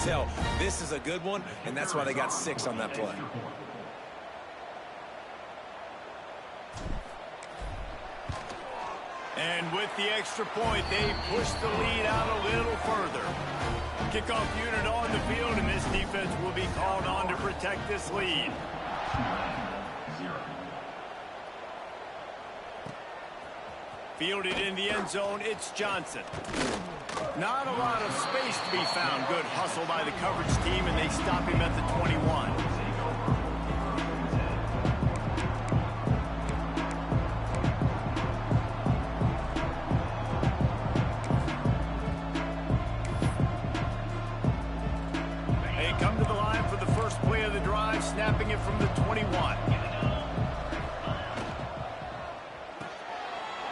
tell this is a good one, and that's why they got 6 on that play. And with the extra point, they push the lead out a little further. Kickoff unit on the field, and this defense will be called on to protect this lead. Fielded in the end zone, it's Johnson. Not a lot of space to be found. Good hustle by the coverage team, and they stop him at the 21. Snapping it from the 21.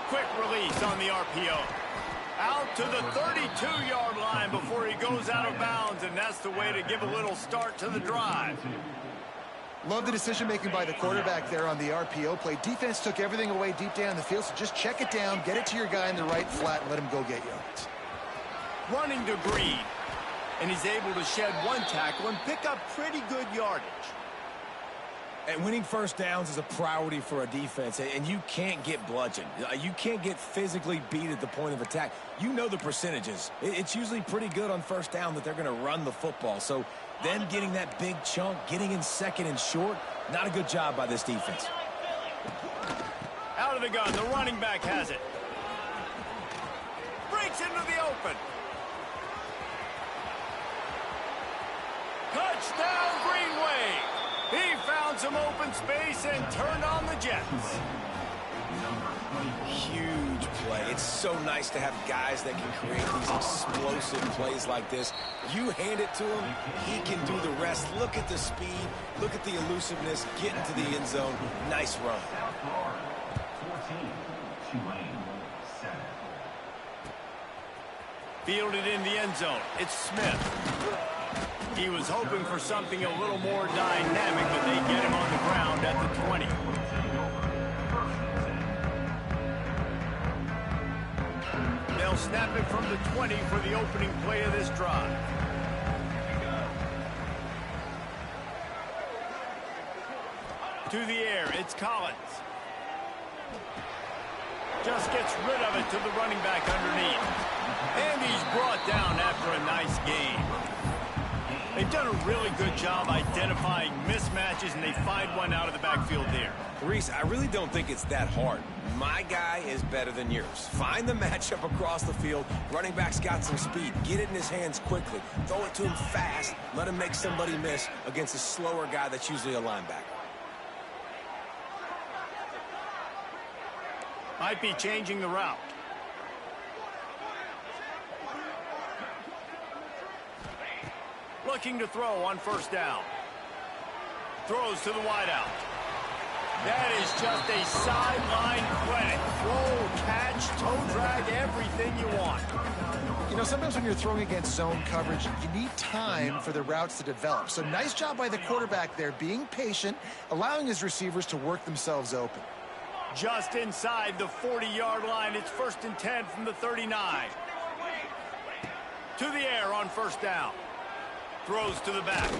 Quick release on the RPO. Out to the 32-yard line before he goes out of bounds, and that's the way to give a little start to the drive. Love the decision-making by the quarterback there on the RPO play. Defense took everything away deep down the field, so just check it down, get it to your guy in the right flat, and let him go get yards. Running to Green, and he's able to shed one tackle and pick up pretty good yardage. And winning first downs is a priority for a defense, and you can't get bludgeoned. You can't get physically beat at the point of attack. You know the percentages. It's usually pretty good on first down that they're going to run the football. So then getting that big chunk, getting in second and short, not a good job by this defense. Out of the gun, the running back has it. Breaks into the open. Touchdown, Greenway! He found some open space and turned on the Jets. Huge play. It's so nice to have guys that can create these explosive plays like this. You hand it to him, he can do the rest. Look at the speed, look at the elusiveness, get into the end zone. Nice run. Fielded in the end zone. It's Smith. He was hoping for something a little more dynamic, but they get him on the ground at the 20. They'll snap it from the 20 for the opening play of this drive. To the air, it's Collins. Just gets rid of it to the running back underneath. And he's brought down after a nice gain. They've done a really good job identifying mismatches, and they find one out of the backfield there. Reese, I really don't think it's that hard. My guy is better than yours. Find the matchup across the field. Running back's got some speed. Get it in his hands quickly. Throw it to him fast. Let him make somebody miss against a slower guy that's usually a linebacker. Might be changing the route. Looking to throw on first down. Throws to the wideout. That is just a sideline credit. Throw, catch, toe drag, everything you want. You know, sometimes when you're throwing against zone coverage, you need time for the routes to develop. So nice job by the quarterback there, being patient, allowing his receivers to work themselves open. Just inside the 40-yard line. It's 1st and 10 from the 39. To the air on first down. Throws to the back.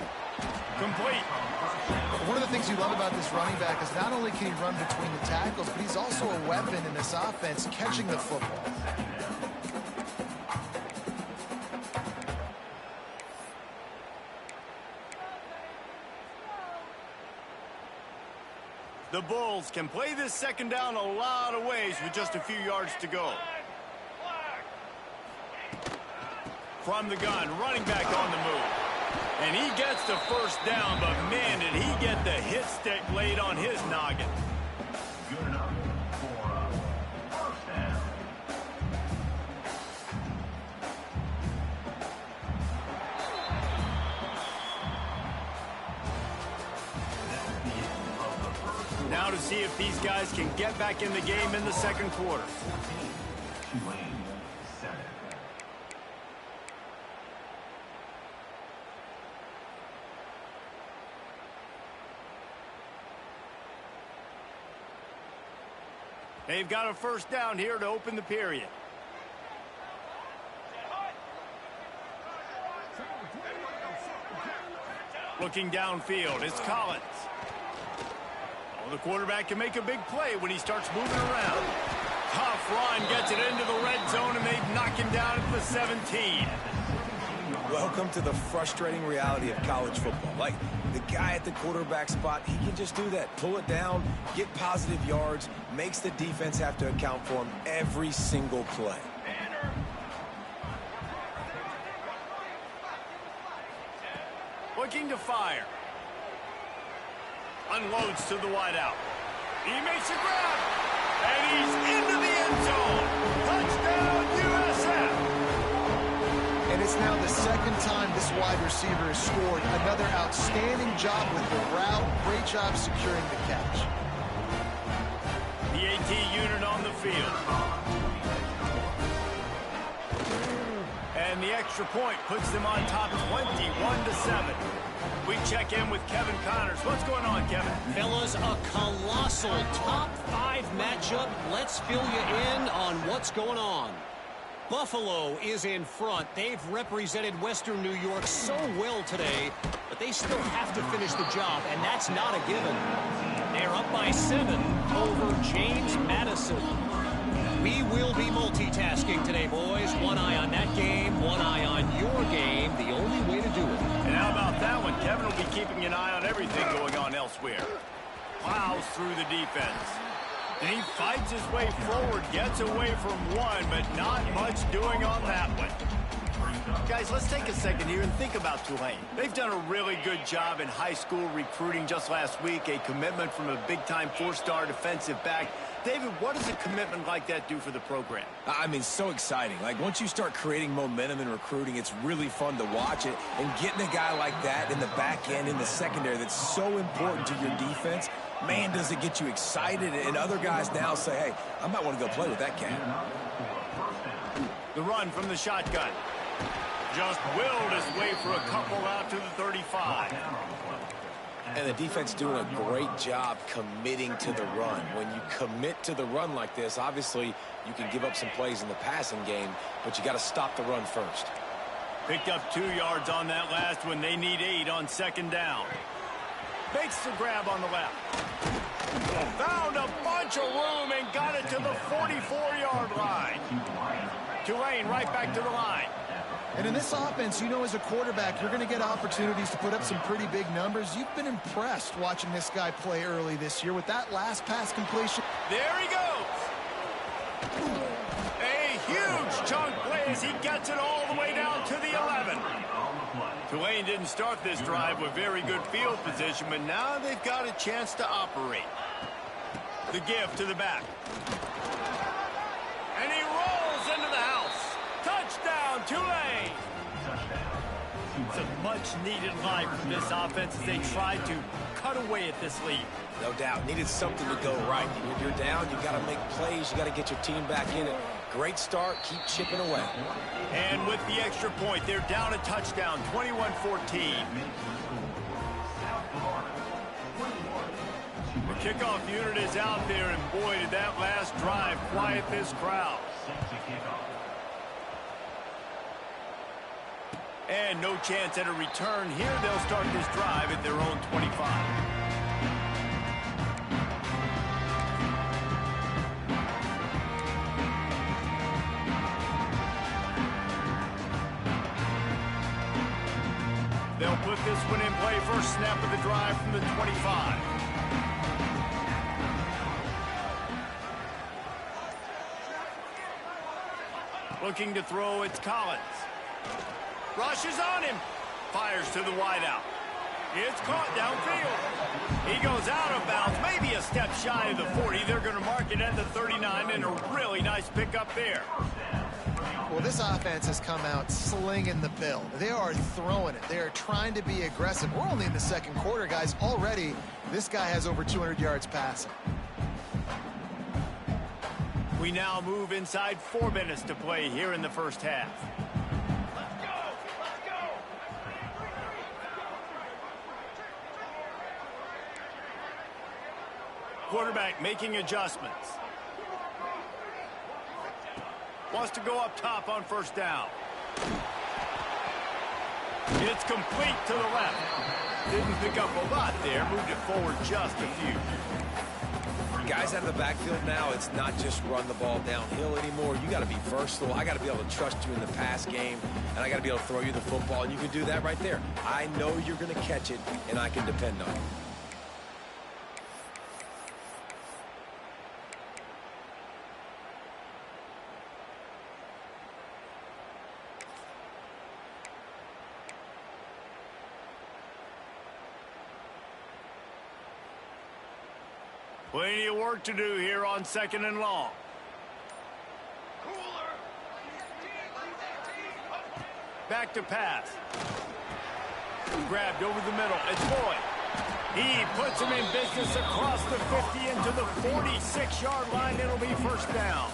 Complete. One of the things you love about this running back is not only can he run between the tackles, but he's also a weapon in this offense catching the football. The Bulls can play this second down a lot of ways with just a few yards to go. From the gun, running back on the move. And he gets the first down, but man, did he get the hit stick laid on his noggin. Good enough for first down. Now to see if these guys can get back in the game in the second quarter. They've got a first down here to open the period. Looking downfield, it's Collins. Oh, the quarterback can make a big play when he starts moving around. Tough run, gets it into the red zone, and they knock him down at the 17. Welcome to the frustrating reality of college football. Like, the guy at the quarterback spot, he can just do that. Pull it down, get positive yards, makes the defense have to account for him every single play. Looking to fire. Unloads to the wideout. He makes a grab. And he's into the end zone. Touchdown, USF. And it's now the second time this wide receiver has scored. Another outstanding job with the route. Great job securing the catch. The AT unit on the field. And the extra point puts them on top 21-7. We check in with Kevin Connors. What's going on, Kevin? Fellas, a colossal top 5 matchup. Let's fill you in on what's going on. Buffalo is in front. They've represented Western New York so well today, but they still have to finish the job, and that's not a given. They're up by 7 over James Madison. We will be multitasking today, boys. One eye on that game, one eye on your game. The only way to do it. And how about that one? Kevin will be keeping an eye on everything going on elsewhere. Plows through the defense. And he fights his way forward, gets away from one, but not much doing on that one. Guys, let's take a second here and think about Tulane. They've done a really good job in high school recruiting just last week, a commitment from a big-time 4-star defensive back. David, what does a commitment like that do for the program? I mean, so exciting. Like, once you start creating momentum in recruiting, it's really fun to watch it. And getting a guy like that in the back end, in the secondary, that's so important to your defense, man, does it get you excited. And other guys now say, hey, I might want to go play with that cat. The run from the shotgun. Just willed his way for a couple out to the 35. And the defense doing a great job committing to the run. When you commit to the run like this, obviously you can give up some plays in the passing game, but you got to stop the run first. Picked up 2 yards on that last one. They need 8 on second down. Makes the grab on the left. Found a bunch of room and got it to the 44-yard line. Tulane right back to the line. And in this offense, you know, as a quarterback, you're going to get opportunities to put up some pretty big numbers. You've been impressed watching this guy play early this year with that last pass completion. There he goes. A huge chunk play as he gets it all the way down to the 11. Tulane didn't start this drive with very good field position, but now they've got a chance to operate. The give to the back. And he rolls into the house. Touchdown, Tulane! It's a much-needed line from this offense as they try to cut away at this lead. No doubt. Needed something to go right. When you're down, you got to make plays. You got to get your team back in it. Great start. Keep chipping away. And with the extra point, they're down a touchdown, 21-14. The kickoff unit is out there, and boy, did that last drive quiet this crowd. And no chance at a return here. They'll start this drive at their own 25. They'll put this one in play. First snap of the drive from the 25. Looking to throw, it's Collins. Rushes on him. Fires to the wideout. It's caught downfield. He goes out of bounds, maybe a step shy of the 40. They're going to mark it at the 39, and a really nice pickup there. Well, this offense has come out slinging the bill. They are throwing it. They are trying to be aggressive. We're only in the second quarter, guys. Already, this guy has over 200 yards passing. We now move inside 4 minutes to play here in the first half. Quarterback making adjustments. Wants to go up top on first down. It's complete to the left. Didn't pick up a lot there. Moved it forward just a few. Guys out of the backfield now, it's not just run the ball downhill anymore. You got to be versatile. I got to be able to trust you in the pass game, and I got to be able to throw you the football, and you can do that right there. I know you're going to catch it, and I can depend on it. Plenty of work to do here on 2nd and long. Back to pass. Grabbed over the middle. It's Boyd. He puts him in business across the 50 into the 46-yard line. It'll be first down.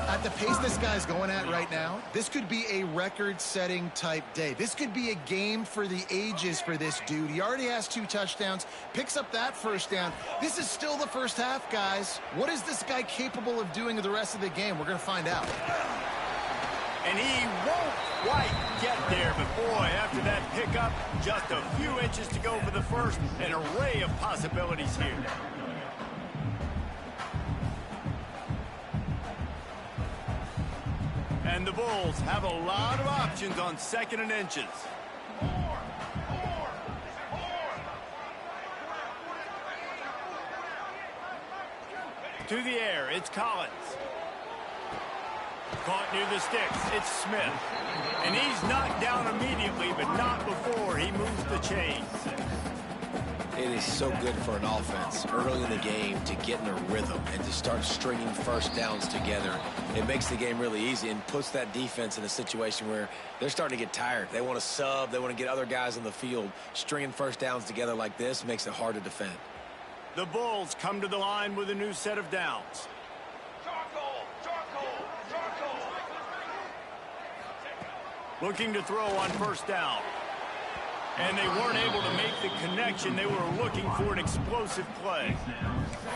At the pace this guy's going at right now, this could be a record-setting type day. This could be a game for the ages for this dude. He already has 2 touchdowns, picks up that first down. This is still the first half, guys. What is this guy capable of doing the rest of the game? We're going to find out. And he won't quite get there, but boy, after that pickup, just a few inches to go for the first. An array of possibilities here. And the Bulls have a lot of options on 2nd and inches. To the air, it's Collins. Caught near the sticks, it's Smith. And he's knocked down immediately, but not before he moves the chains. It is so good for an offense early in the game to get in a rhythm and to start stringing first downs together. It makes the game really easy and puts that defense in a situation where they're starting to get tired. They want to sub. They want to get other guys on the field. Stringing first downs together like this makes it hard to defend. The Bulls come to the line with a new set of downs. Looking to throw on first down. And they weren't able to make the connection. They were looking for an explosive play.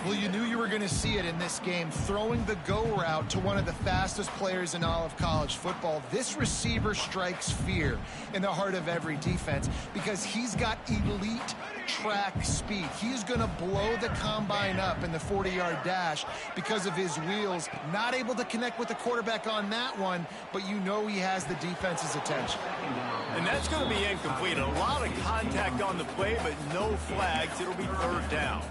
Well, you knew you were going to see it in this game. Throwing the go route to one of the fastest players in all of college football. This receiver strikes fear in the heart of every defense because he's got elite track speed. He's going to blow the combine up in the 40-yard dash because of his wheels. Not able to connect with the quarterback on that one, but you know he has the defense's attention. And that's going to be incomplete. A lot of contact on the play, but no flags. It'll be third down.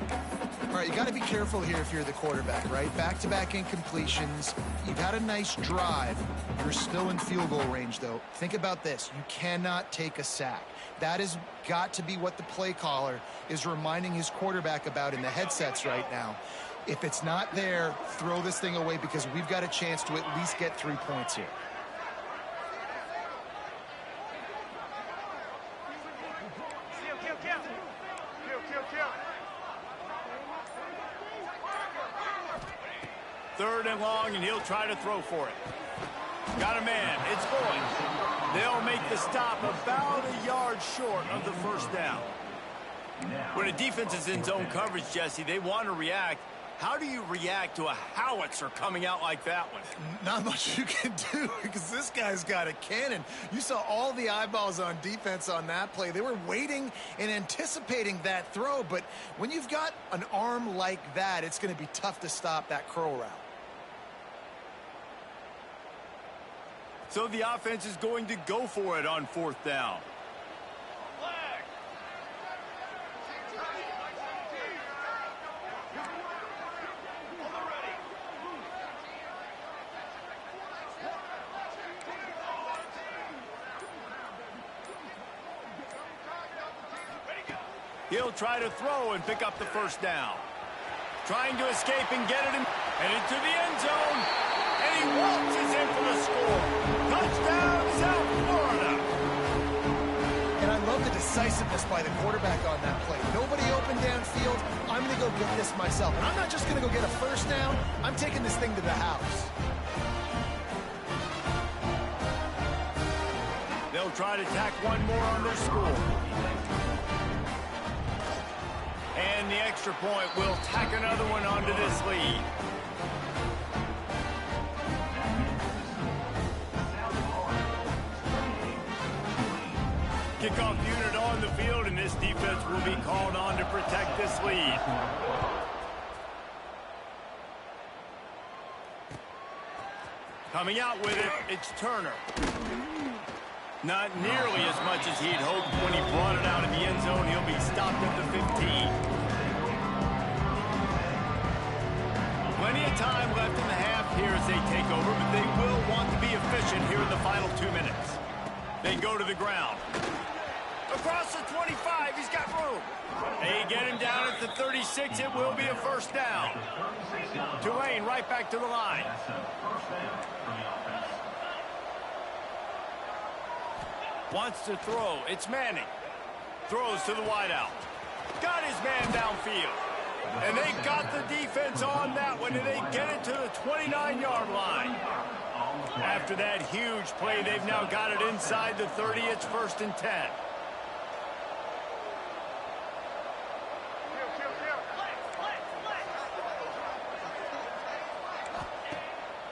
All right, you got to be careful here if you're the quarterback, right? Back-to-back incompletions. You've had a nice drive. You're still in field goal range, though. Think about this. You cannot take a sack. That has got to be what the play caller is reminding his quarterback about in the headsets right now. If it's not there, throw this thing away because we've got a chance to at least get 3 points here. Third and long, and he'll try to throw for it. Got a man. It's Boyd. They'll make the stop about a yard short of the first down. When a defense is in zone coverage, Jesse, they want to react. How do you react to a howitzer coming out like that one? Not much you can do because this guy's got a cannon. You saw all the eyeballs on defense on that play. They were waiting and anticipating that throw, but when you've got an arm like that, it's going to be tough to stop that curl route. So the offense is going to go for it on fourth down. He'll try to throw and pick up the first down. Trying to escape and get it in, and into the end zone. And he waltzes in for the score. Touchdown, South Florida. And I love the decisiveness by the quarterback on that play. Nobody open downfield. I'm going to go get this myself. And I'm not just going to go get a first down. I'm taking this thing to the house. They'll try to tack one more on their score. And the extra point will tack another one onto this lead. Kickoff unit on the field, and this defense will be called on to protect this lead. Coming out with it, it's Turner. Not nearly as much as he'd hoped when he brought it out in the end zone. He'll be stopped at the 15. Plenty of time left in the half here as they take over, but they will want to be efficient here in the final 2 minutes. They go to the ground. Across the 25, he's got room. They get him down at the 36. It will be a first down. Tulane right back to the line. Wants to throw. It's Manning. Throws to the wideout. Got his man downfield. And they got the defense on that one, and they get it to the 29-yard line. After that huge play, they've now got it inside the 30. It's 1st and 10.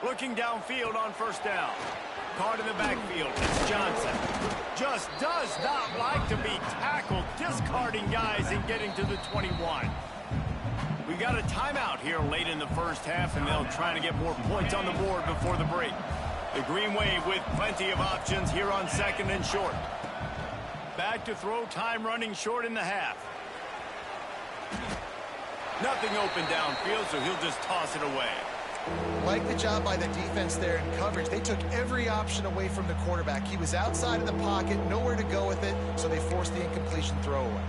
Looking downfield on first down. Caught in the backfield. It's Johnson. Just does not like to be tackled, discarding guys and getting to the 21. We got a timeout here late in the first half, and they'll try to get more points on the board before the break. The Green Wave with plenty of options here on 2nd and short. Back to throw, time running short in the half. Nothing open downfield, so he'll just toss it away. Like the job by the defense there in coverage. They took every option away from the quarterback. He was outside of the pocket, nowhere to go with it, so they forced the incompletion throwaway.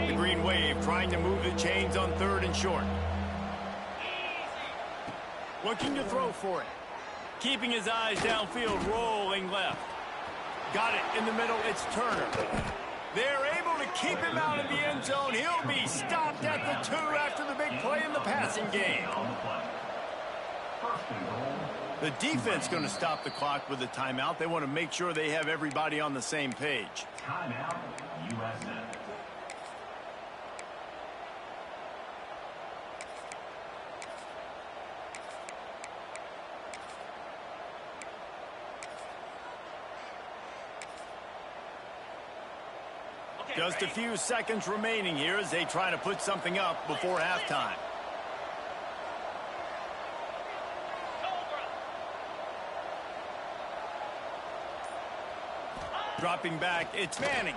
The Green Wave trying to move the chains on 3rd and short. Looking to throw for it. Keeping his eyes downfield, rolling left. Got it in the middle, it's Turner. They're able to keep him out of the end zone. He'll be stopped at the 2 after the big play in the passing game. The defense going to stop the clock with a timeout. They want to make sure they have everybody on the same page. Timeout, USA. Just a few seconds remaining here as they try to put something up before halftime. Dropping back, it's Manning.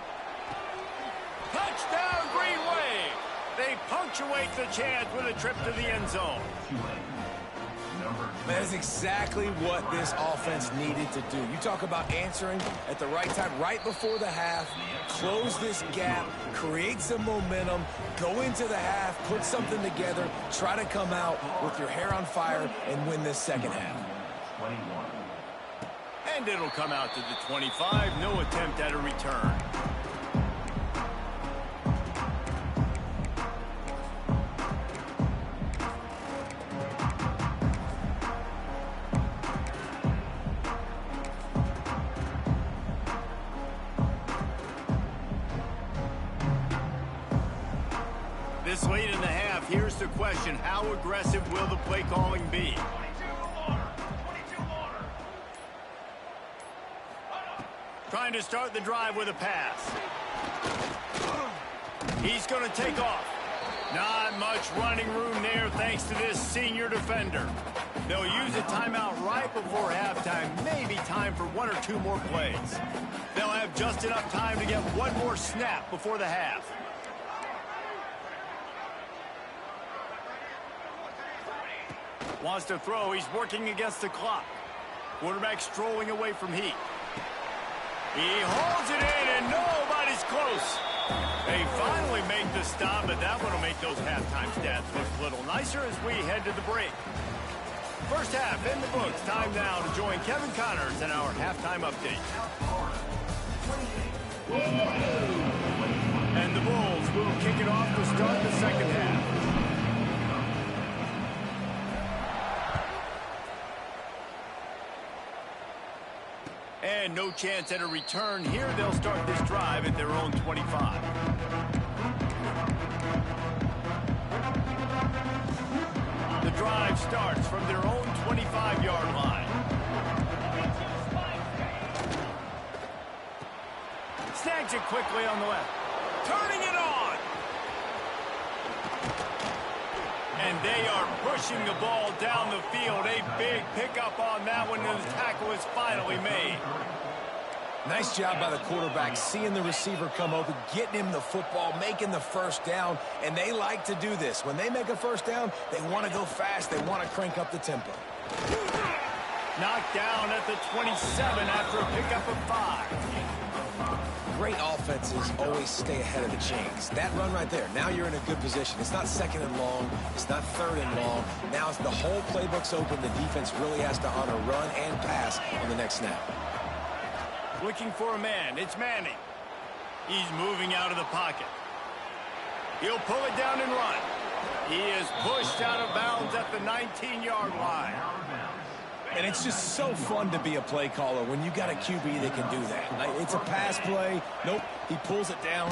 Touchdown, Green Wave! They punctuate the chance with a trip to the end zone. That is exactly what this offense needed to do. You talk about answering at the right time, right before the half, close this gap, create some momentum, go into the half, put something together, try to come out with your hair on fire and win this second half. And it'll come out to the 25. No attempt at a return. This late in the half, here's the question. How aggressive will the play calling be? Trying to start the drive with a pass. He's going to take off. Not much running room there thanks to this senior defender. They'll use a timeout right before halftime. Maybe time for 1 or 2 more plays. They'll have just enough time to get 1 more snap before the half. Wants to throw. He's working against the clock. Quarterback strolling away from heat. He holds it in, and nobody's close. They finally make the stop, but that one will make those halftime stats look a little nicer as we head to the break. First half in the books. Time now to join Kevin Connors in our halftime update. And the Bulls will kick it off to start the second half. And no chance at a return here. They'll start this drive at their own 25. The drive starts from their own 25 5-yard line. Snags it quickly on the left. Turning it on. And they are pushing the ball down the field. A big pickup on that one, and the tackle is finally made. Nice job by the quarterback, seeing the receiver come open, getting him the football, making the first down, and they like to do this. When they make a first down, they want to go fast. They want to crank up the tempo. Knocked down at the 27 after a pickup of 5. Great offenses always stay ahead of the chains. That run right there, now you're in a good position. It's not second and long. It's not third and long. Now the whole playbook's open. The defense really has to honor run and pass on the next snap. Looking for a man. It's Manning. He's moving out of the pocket. He'll pull it down and run. He is pushed out of bounds at the 19-yard line. And it's just so fun to be a play caller when you got a QB that can do that. Like, it's a pass play. Nope, he pulls it down,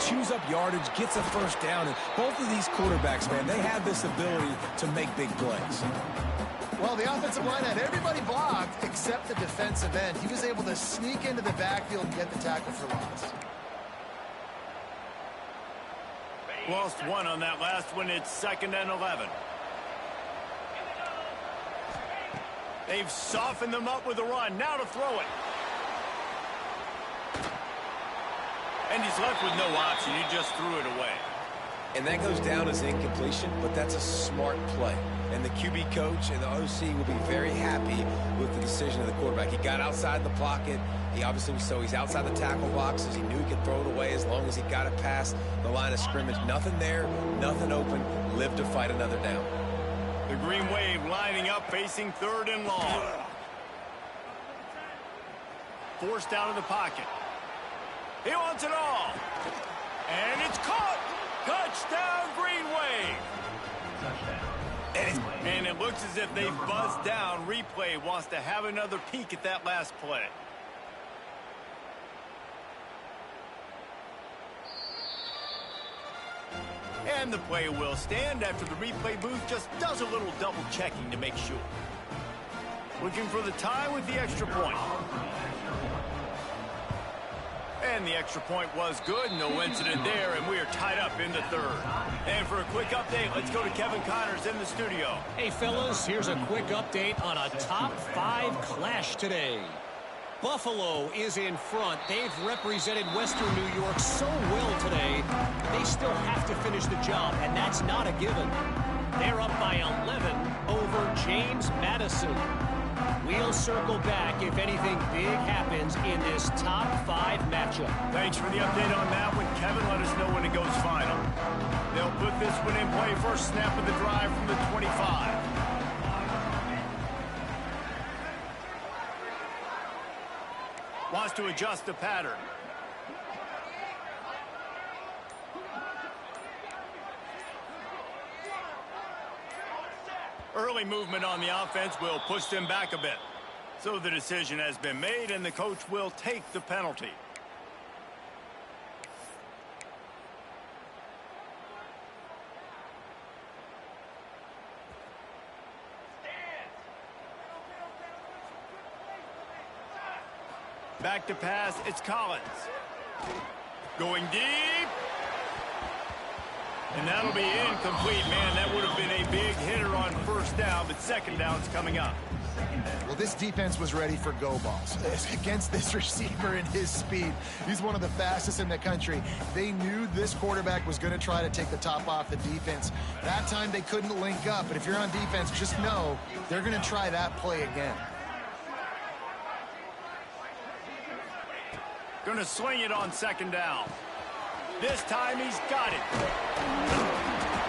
chews up yardage, gets a first down. And both of these quarterbacks, man, they have this ability to make big plays. Well, the offensive line had everybody blocked except the defensive end. He was able to sneak into the backfield and get the tackle for loss. Lost one on that last one. It's 2nd and 11. They've softened them up with a run. Now to throw it. And he's left with no option. He just threw it away. And that goes down as an incompletion, but that's a smart play. And the QB coach and the OC will be very happy with the decision of the quarterback. He got outside the pocket. He obviously he's outside the tackle boxes. He knew he could throw it away as long as he got it past the line of scrimmage. Nothing there, nothing open. Live to fight another down. The Green Wave lining up, facing 3rd and long. Forced out of the pocket. He wants it all. And it's caught. Touchdown, Green Wave. And it looks as if they've buzzed down. Replay wants to have another peek at that last play. And the play will stand after the replay booth just does a little double checking to make sure. Looking for the tie with the extra point. And the extra point was good. No incident there, and we are tied up in the 3rd. And for a quick update, let's go to Kevin Connors in the studio. Hey, fellas, here's a quick update on a top 5 clash today. Buffalo is in front. They've represented Western New York so well today. They still have to finish the job, and that's not a given. They're up by 11 over James Madison. We'll circle back if anything big happens in this top 5 matchup. Thanks for the update on that one, Kevin. Let us know when it goes final. They'll put this one in play. First snap of the drive from the 25. Wants to adjust the pattern. Early movement on the offense will push them back a bit. So the decision has been made, and the coach will take the penalty. Back to pass, it's Collins. Going deep. And that'll be incomplete, man. That would have been a big hitter on first down, but second down's coming up. Well, this defense was ready for go balls against this receiver and his speed. He's one of the fastest in the country. They knew this quarterback was going to try to take the top off the defense. That time they couldn't link up, but if you're on defense, just know they're going to try that play again. Going to swing it on second down. This time he's got it.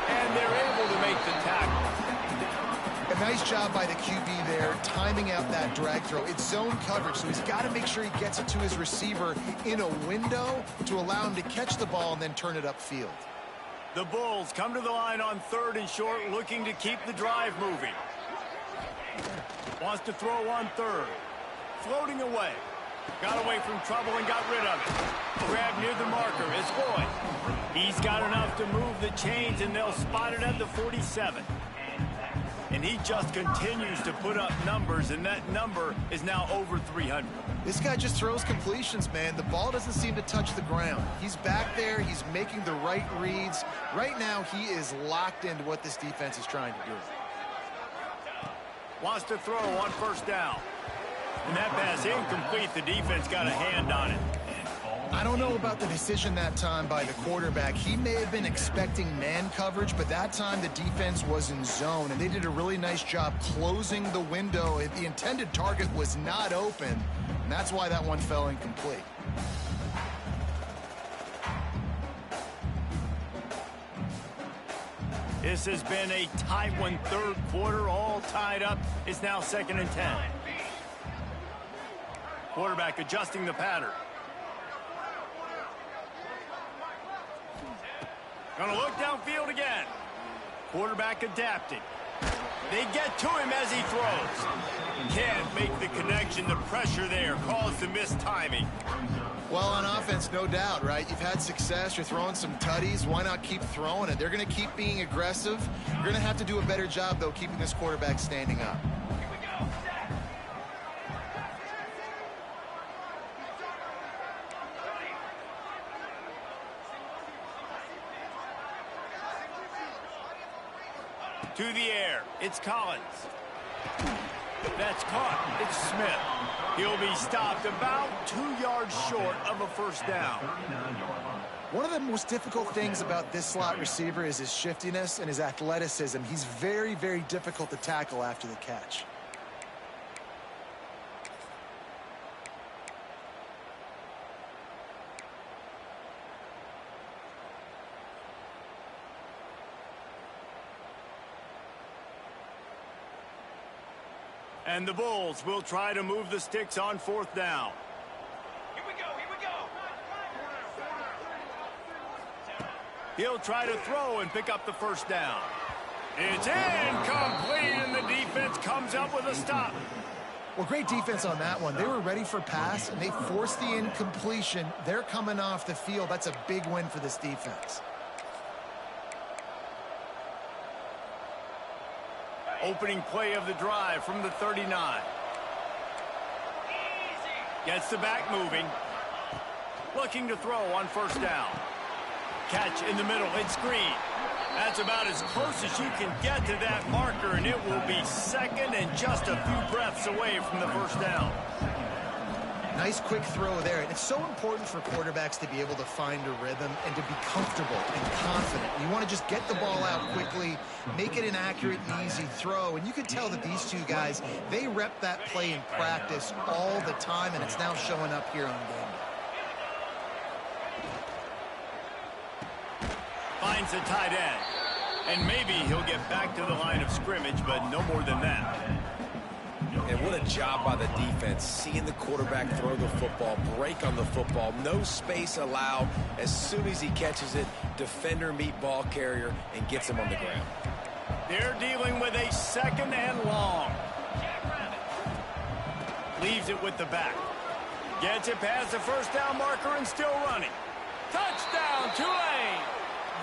And they're able to make the tackle. A nice job by the QB there, timing out that drag throw. It's zone coverage, so he's got to make sure he gets it to his receiver in a window to allow him to catch the ball and then turn it upfield. The Bulls come to the line on 3rd and short, looking to keep the drive moving. Wants to throw on 3rd. Floating away. Got away from trouble and got rid of it. Grab near the marker. It's Boyd. He's got enough to move the chains, and they'll spot it at the 47. And he just continues to put up numbers, and that number is now over 300. This guy just throws completions, man. The ball doesn't seem to touch the ground. He's back there. He's making the right reads. Right now, he is locked into what this defense is trying to do. Wants to throw on first down. And that pass incomplete. The defense got a hand on it. I don't know about the decision that time by the quarterback. He may have been expecting man coverage, but that time the defense was in zone, and they did a really nice job closing the window. The intended target was not open, and that's why that one fell incomplete. This has been a tight one, third quarter, all tied up. It's now 2nd and 10. Quarterback adjusting the pattern. Gonna look downfield again. Quarterback adapting. They get to him as he throws. Can't make the connection. The pressure there caused the missed timing. Well, on offense, no doubt, right? You've had success. You're throwing some tutties. Why not keep throwing it? They're going to keep being aggressive. You're going to have to do a better job, though, keeping this quarterback standing up. To the air. It's Collins. That's caught. It's Smith. He'll be stopped about 2 yards short of a first down. One of the most difficult things about this slot receiver is his shiftiness and his athleticism. He's very, very difficult to tackle after the catch. And the Bulls will try to move the sticks on 4th down. Here we go, here we go. He'll try to throw and pick up the first down. It's incomplete, and the defense comes up with a stop. Well, great defense on that one. They were ready for pass, and they forced the incompletion. They're coming off the field. That's a big win for this defense. Opening play of the drive from the 39. Gets the back moving. Looking to throw on first down. Catch in the middle. It's Green. That's about as close as you can get to that marker, and it will be 2nd and just a few breaths away from the first down. Nice quick throw there. And it's so important for quarterbacks to be able to find a rhythm and to be comfortable and confident. You want to just get the ball out quickly, make it an accurate and easy throw. And you can tell that these two guys, they rep that play in practice all the time, and it's now showing up here on game. Finds a tight end. And maybe he'll get back to the line of scrimmage, but no more than that. And what a job by the defense, seeing the quarterback throw the football, break on the football, no space allowed. As soon as he catches it, defender meet ball carrier and gets him on the ground. They're dealing with a 2nd and long. Leaves it with the back. Gets it past the first down marker and still running. Touchdown, Tulane!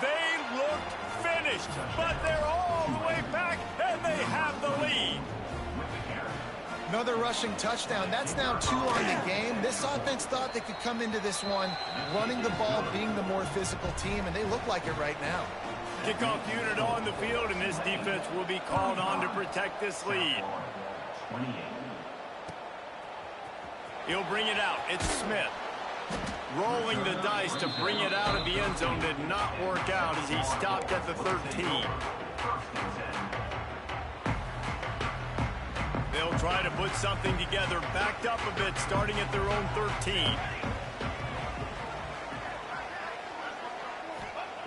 They looked finished, but they're all the way back, and they have the lead. Another rushing touchdown. That's now 2 on the game. This offense thought they could come into this one running the ball, being the more physical team, and they look like it right now. Kickoff unit on the field, and this defense will be called on to protect this lead. 28. He'll bring it out. It's Smith. Rolling the dice to bring it out of the end zone did not work out as he stopped at the 13. They'll try to put something together, backed up a bit, starting at their own 13.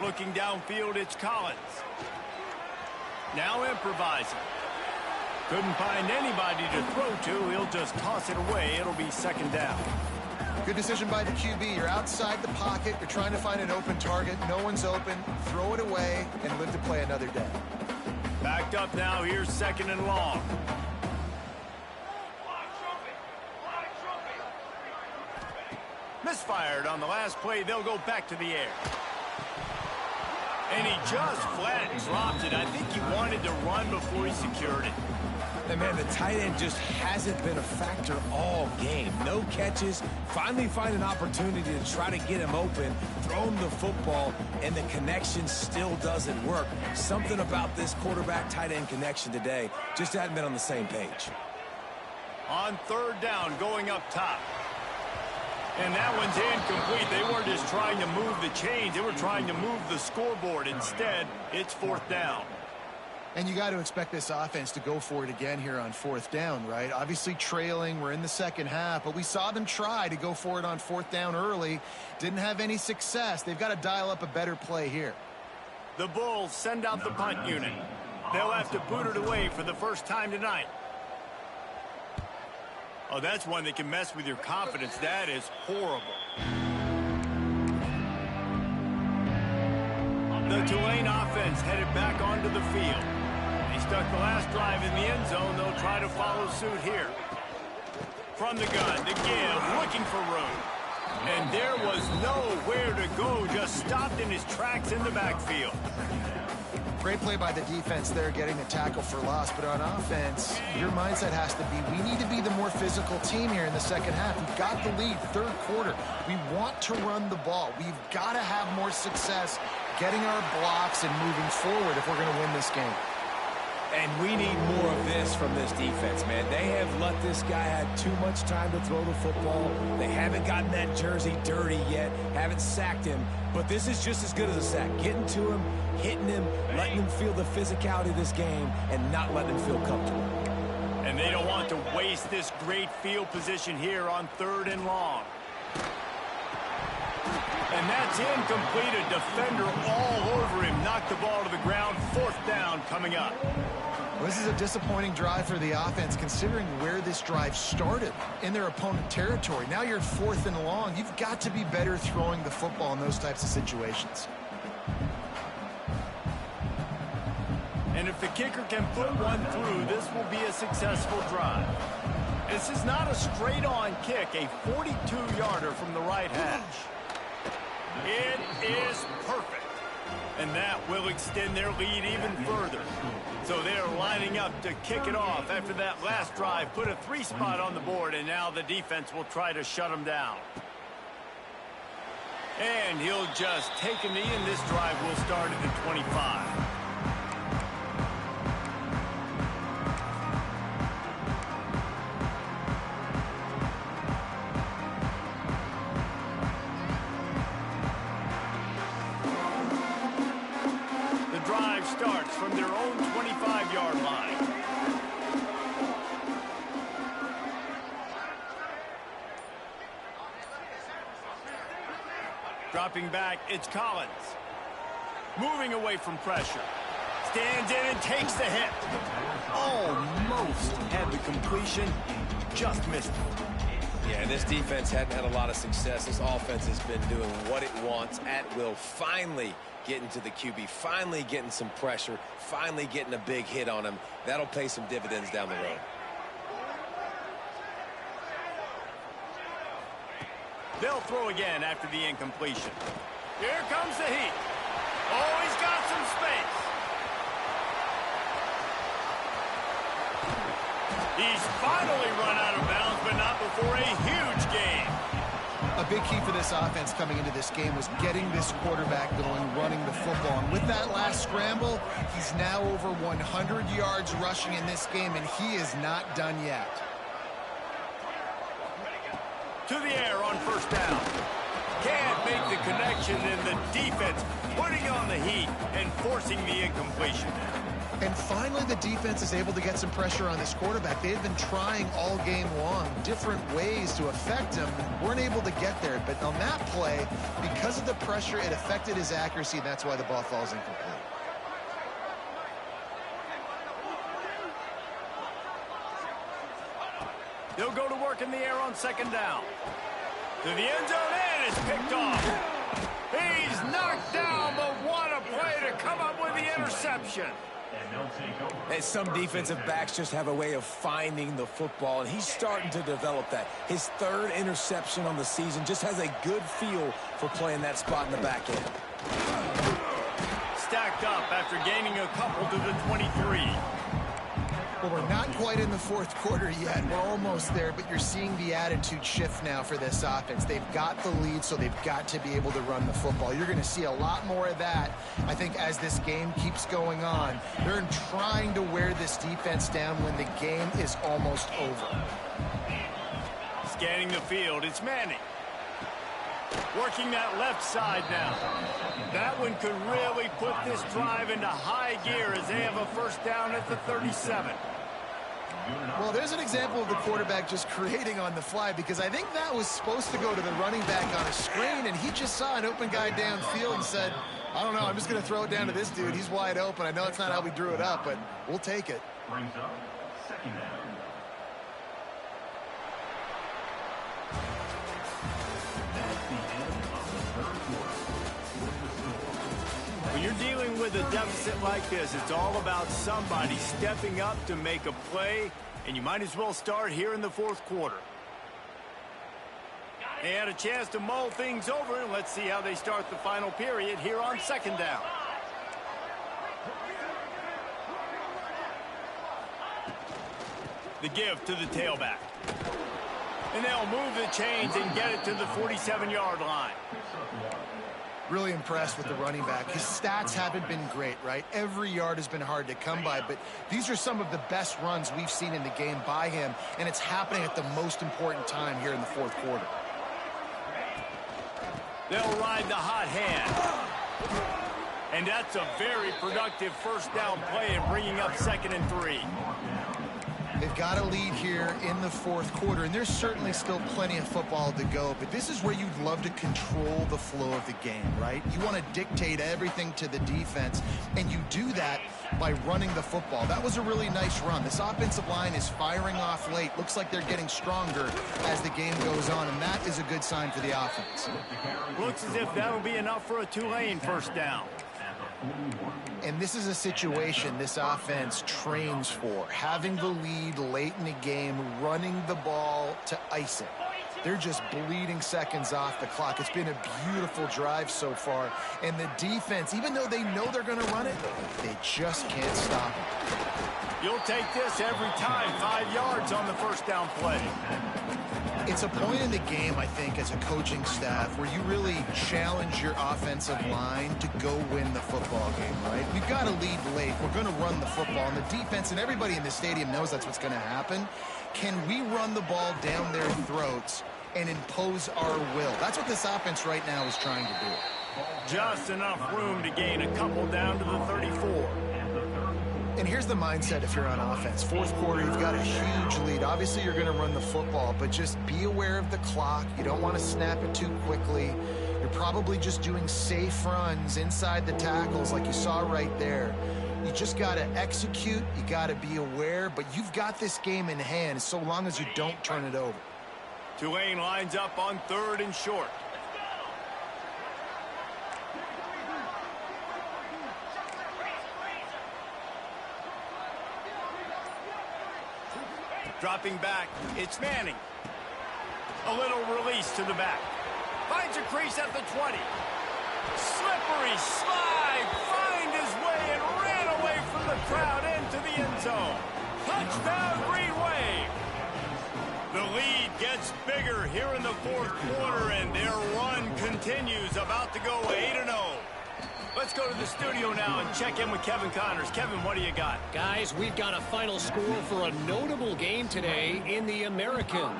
Looking downfield, it's Collins. Now improvising. Couldn't find anybody to throw to. He'll just toss it away. It'll be 2nd down. Good decision by the QB. You're outside the pocket. You're trying to find an open target. No one's open. Throw it away and live to play another day. Backed up now. Here's 2nd and long. Misfired on the last play. They'll go back to the air. And he just flat dropped it. I think he wanted to run before he secured it. And, man, the tight end just hasn't been a factor all game. No catches. Finally find an opportunity to try to get him open, throw him the football, and the connection still doesn't work. Something about this quarterback-tight end connection today just hasn't been on the same page. On third down, going up top. And that one's incomplete. They weren't just trying to move the chains. They were trying to move the scoreboard. Instead, it's fourth down. And you got to expect this offense to go for it again here on fourth down, right? Obviously trailing. We're in the second half, but we saw them try to go for it on fourth down early. Didn't have any success. They've got to dial up a better play here. The Bulls send out the punt unit. They'll have to boot it away for the first time tonight. Oh, that's one that can mess with your confidence. That is horrible. The Tulane offense headed back onto the field. They stuck the last drive in the end zone. They'll try to follow suit here. From the gun, to give, looking for room. And there was nowhere to go, just stopped in his tracks in the backfield. Great play by the defense there, getting the tackle for loss. But on offense, your mindset has to be, we need to be the more physical team here in the second half. We've got the lead, third quarter. We want to run the ball. We've got to have more success getting our blocks and moving forward if we're going to win this game. And we need more of this from this defense, man. They have let this guy have too much time to throw the football. They haven't gotten that jersey dirty yet, haven't sacked him. But this is just as good as a sack. Getting to him, hitting him, letting him feel the physicality of this game, and not letting him feel comfortable. And they don't want to waste this great field position here on third and long. And that's incomplete. A defender all over him. Knocked the ball to the ground. Fourth down coming up. Well, this is a disappointing drive for the offense considering where this drive started in their opponent territory. Now you're at fourth and long. You've got to be better throwing the football in those types of situations. And if the kicker can put one through, this will be a successful drive. This is not a straight-on kick, a 42-yarder from the right hash. It is perfect. And that will extend their lead even further. So they're lining up to kick it off after that last drive. Put a 3-spot on the board, and now the defense will try to shut them down. And he'll just take a knee, and this drive will start at the 25. Starts from their own 25-yard line. Dropping back, it's Collins. Moving away from pressure. Stands in and takes the hit. Almost had the completion, just missed it. Yeah, this defense hadn't had a lot of success. This offense has been doing what it wants at will. Finally getting to the QB, finally getting some pressure, finally getting a big hit on him. That'll pay some dividends down the road. They'll throw again after the incompletion. Here comes the heat. Oh, he's got some space. He's finally run out of bounds, but not before a huge gain. A big key for this offense coming into this game was getting this quarterback going, running the football. And with that last scramble, he's now over 100 yards rushing in this game, and he is not done yet. To the air on first down. Can't make the connection, and the defense putting on the heat and forcing the incompletion. And finally, the defense is able to get some pressure on this quarterback. They've been trying all game long different ways to affect him. Weren't able to get there. But on that play, because of the pressure, it affected his accuracy, and that's why the ball falls incomplete. They'll go to work in the air on second down. To the end zone, and it's picked off. He's knocked down, but what a play to come up with the interception. And some defensive backs just have a way of finding the football, and he's starting to develop that. His third interception on the season, just has a good feel for playing that spot in the back end. stacked up after gaining a couple to the 23. Well, we're not quite in the fourth quarter yet. We're almost there, but you're seeing the attitude shift now for this offense. They've got the lead, so they've got to be able to run the football. You're going to see a lot more of that, I think, as this game keeps going on. They're trying to wear this defense down when the game is almost over. Scanning the field, it's Manning. Working that left side now. That one could really put this drive into high gear as they have a first down at the 37. Well, there's an example of the quarterback just creating on the fly, because I think that was supposed to go to the running back on a screen, and he just saw an open guy downfield and said, I don't know, I'm just going to throw it down to this dude. He's wide open. I know it's not how we drew it up, but we'll take it. Brings up second down. That's the end of the third quarter. With the score. When you're dealing with a deficit like this, it's all about somebody stepping up to make a play, and you might as well start here in the fourth quarter. They had a chance to mull things over, and let's see how they start the final period here on second down. The give to the tailback. And they'll move the chains and get it to the 47-yard line. Really impressed with the running back. His stats haven't been great, right? Every yard has been hard to come by, but these are some of the best runs we've seen in the game by him, and it's happening at the most important time here in the fourth quarter. They'll ride the hot hand. And that's a very productive first down play and bringing up 2nd and 3. They've got a lead here in the fourth quarter, and there's certainly still plenty of football to go, but this is where you'd love to control the flow of the game, right? You want to dictate everything to the defense, and you do that by running the football. That was a really nice run. This offensive line is firing off late. Looks like they're getting stronger as the game goes on, and that is a good sign for the offense. Looks as if that'll be enough for a Tulane first down. And this is a situation this offense trains for. Having the lead late in the game, running the ball to ice it. They're just bleeding seconds off the clock. It's been a beautiful drive so far. And the defense, even though they know they're going to run it, they just can't stop it. You'll take this every time. 5 yards on the first down play. It's a point in the game, I think, as a coaching staff where you really challenge your offensive line to go win the football game, right? We've got to lead late. We're going to run the football. And the defense and everybody in the stadium knows that's what's going to happen. Can we run the ball down their throats and impose our will? That's what this offense right now is trying to do. Just enough room to gain a couple down to the 34. And here's the mindset if you're on offense. Fourth quarter, you've got a huge lead. Obviously, you're going to run the football, but just be aware of the clock. You don't want to snap it too quickly. You're probably just doing safe runs inside the tackles like you saw right there. You just got to execute. You got to be aware, but you've got this game in hand so long as you don't turn it over. Tulane lines up on 3rd and short. Dropping back, it's Manning. A little release to the back. Finds a crease at the 20. Slippery slide, find his way and ran away from the crowd into the end zone. Touchdown, Green Wave. The lead gets bigger here in the fourth quarter, and their run continues, about to go 8-0. Let's go to the studio now and check in with Kevin Connors. Kevin, what do you got? Guys, we've got a final score for a notable game today in the American.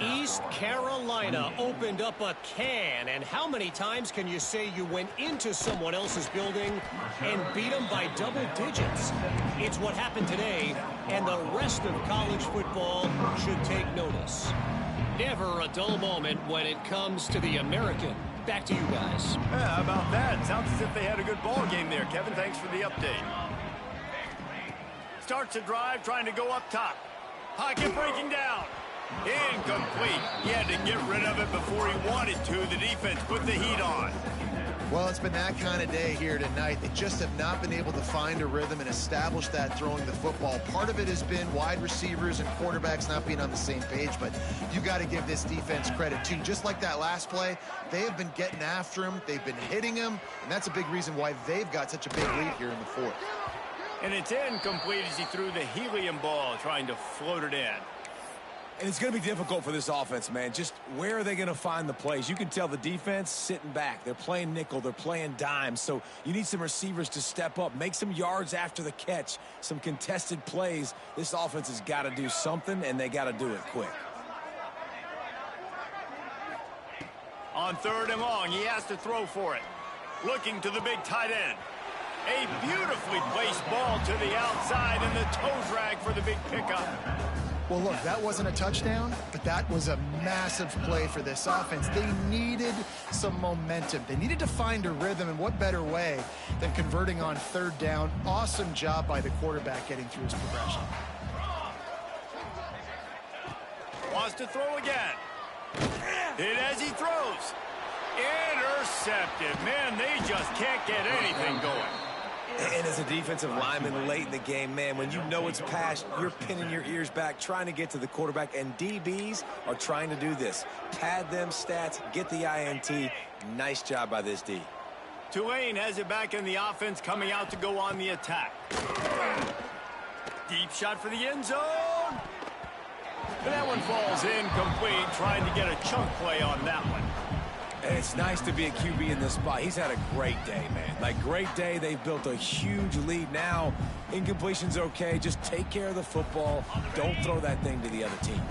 East Carolina opened up a can, and how many times can you say you went into someone else's building and beat them by double digits? It's what happened today, and the rest of college football should take notice. Never a dull moment when it comes to the American. Back to you guys. Yeah, how about that? Sounds as if they had a good ball game there. Kevin, thanks for the update. Starts a drive trying to go up top. Pocket breaking down. Incomplete. He had to get rid of it before he wanted to. The defense put the heat on. Well, it's been that kind of day here tonight. They just have not been able to find a rhythm and establish that throwing the football. Part of it has been wide receivers and quarterbacks not being on the same page, but you got to give this defense credit too. Just like that last play, they have been getting after him. They've been hitting him, and that's a big reason why they've got such a big lead here in the fourth. And it's incomplete as he threw the helium ball, trying to float it in. And it's going to be difficult for this offense, man. Just where are they going to find the plays? You can tell the defense sitting back. They're playing nickel. They're playing dime. So you need some receivers to step up, make some yards after the catch, some contested plays. This offense has got to do something, and they got to do it quick. On 3rd and long, he has to throw for it. Looking to the big tight end. A beautifully placed ball to the outside, and the toe drag for the big pickup. Well, look, that wasn't a touchdown, but that was a massive play for this offense. They needed some momentum. They needed to find a rhythm, and what better way than converting on 3rd down. Awesome job by the quarterback getting through his progression. Wants to throw again. Hit as he throws. Intercepted. Man, they just can't get anything going. And as a defensive lineman late in the game, man, when you know it's past, you're pinning your ears back, trying to get to the quarterback, and DBs are trying to do this. Pad them stats, get the INT. Nice job by this D. Tulane has it back in the offense, coming out to go on the attack. Deep shot for the end zone. And that one falls incomplete, trying to get a chunk play on that one. And it's nice to be a QB in this spot. He's had a great day, man. Like, great day. They've built a huge lead. Now, incompletion's okay. Just take care of the football. Don't throw that thing to the other team.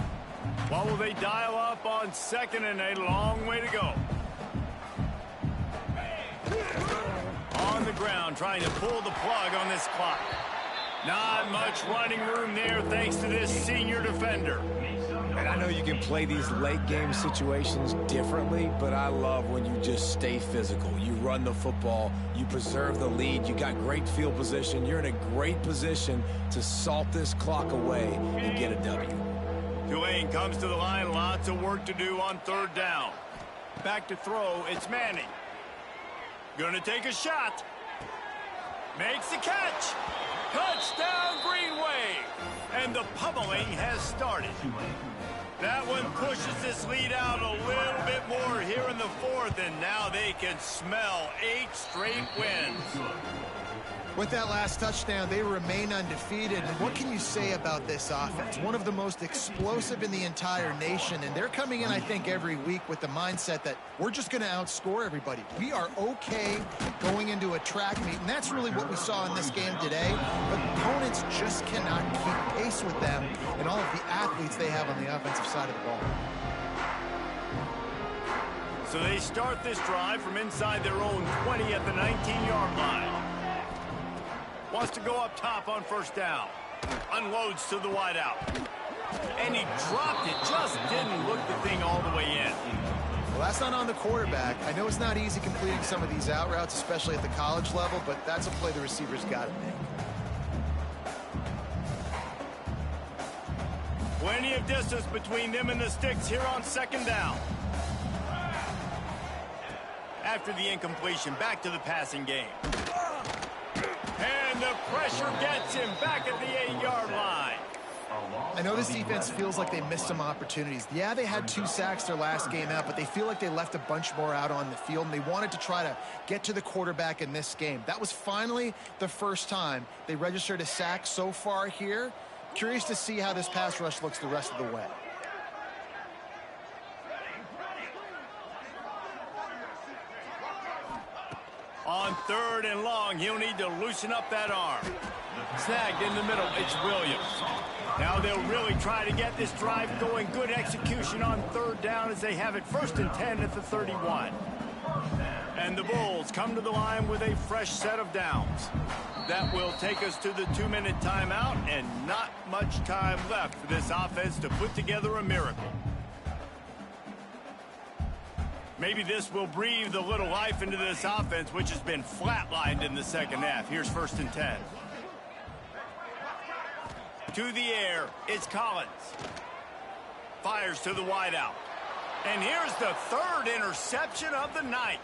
What will they dial up on 2nd and a long way to go? On the ground, trying to pull the plug on this clock. Not much running room there thanks to this senior defender. And I know you can play these late game situations differently, but I love when you just stay physical. You run the football, you preserve the lead, you got great field position, you're in a great position to salt this clock away and get a W. Tulane comes to the line, lots of work to do on 3rd down. Back to throw, it's Manning. Gonna take a shot. Makes the catch. Touchdown, Green Wave. And the pummeling has started. That one pushes this lead out a little bit more here in the 4th, and now they can smell 8 straight wins. With that last touchdown, they remain undefeated. And what can you say about this offense? One of the most explosive in the entire nation. And they're coming in, I think, every week with the mindset that we're just going to outscore everybody. We are okay going into a track meet. And that's really what we saw in this game today. But opponents just cannot keep pace with them and all of the athletes they have on the offensive side of the ball. So they start this drive from inside their own 20 at the 19-yard line. Wants to go up top on 1st down. Unloads to the wideout. And he dropped it. Just didn't look the thing all the way in. Well, that's not on the quarterback. I know it's not easy completing some of these out routes, especially at the college level, but that's a play the receiver's got to make. Plenty of distance between them and the sticks here on 2nd down. After the incompletion, back to the passing game. And the pressure gets him back at the 8-yard line. I know this defense feels like they missed some opportunities. Yeah, they had 2 sacks their last game out, but they feel like they left a bunch more out on the field, and they wanted to try to get to the quarterback in this game. That was finally the first time they registered a sack so far here. Curious to see how this pass rush looks the rest of the way. On 3rd and long, he'll need to loosen up that arm. Snagged in the middle, it's Williams. Now they'll really try to get this drive going. Good execution on 3rd down as they have it 1st and 10 at the 31. And the Bulls come to the line with a fresh set of downs. That will take us to the 2-minute timeout, and not much time left for this offense to put together a miracle. Maybe this will breathe a little life into this offense, which has been flatlined in the 2nd half. Here's 1st and 10. To the air, it's Collins. Fires to the wideout. And here's the 3rd interception of the night.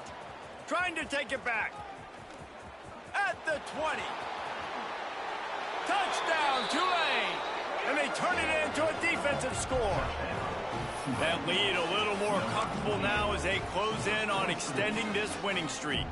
trying to take it back. At the 20. Touchdown, Tulane! And they turn it into a defensive score. That lead a little more comfortable now as they close in on extending this winning streak.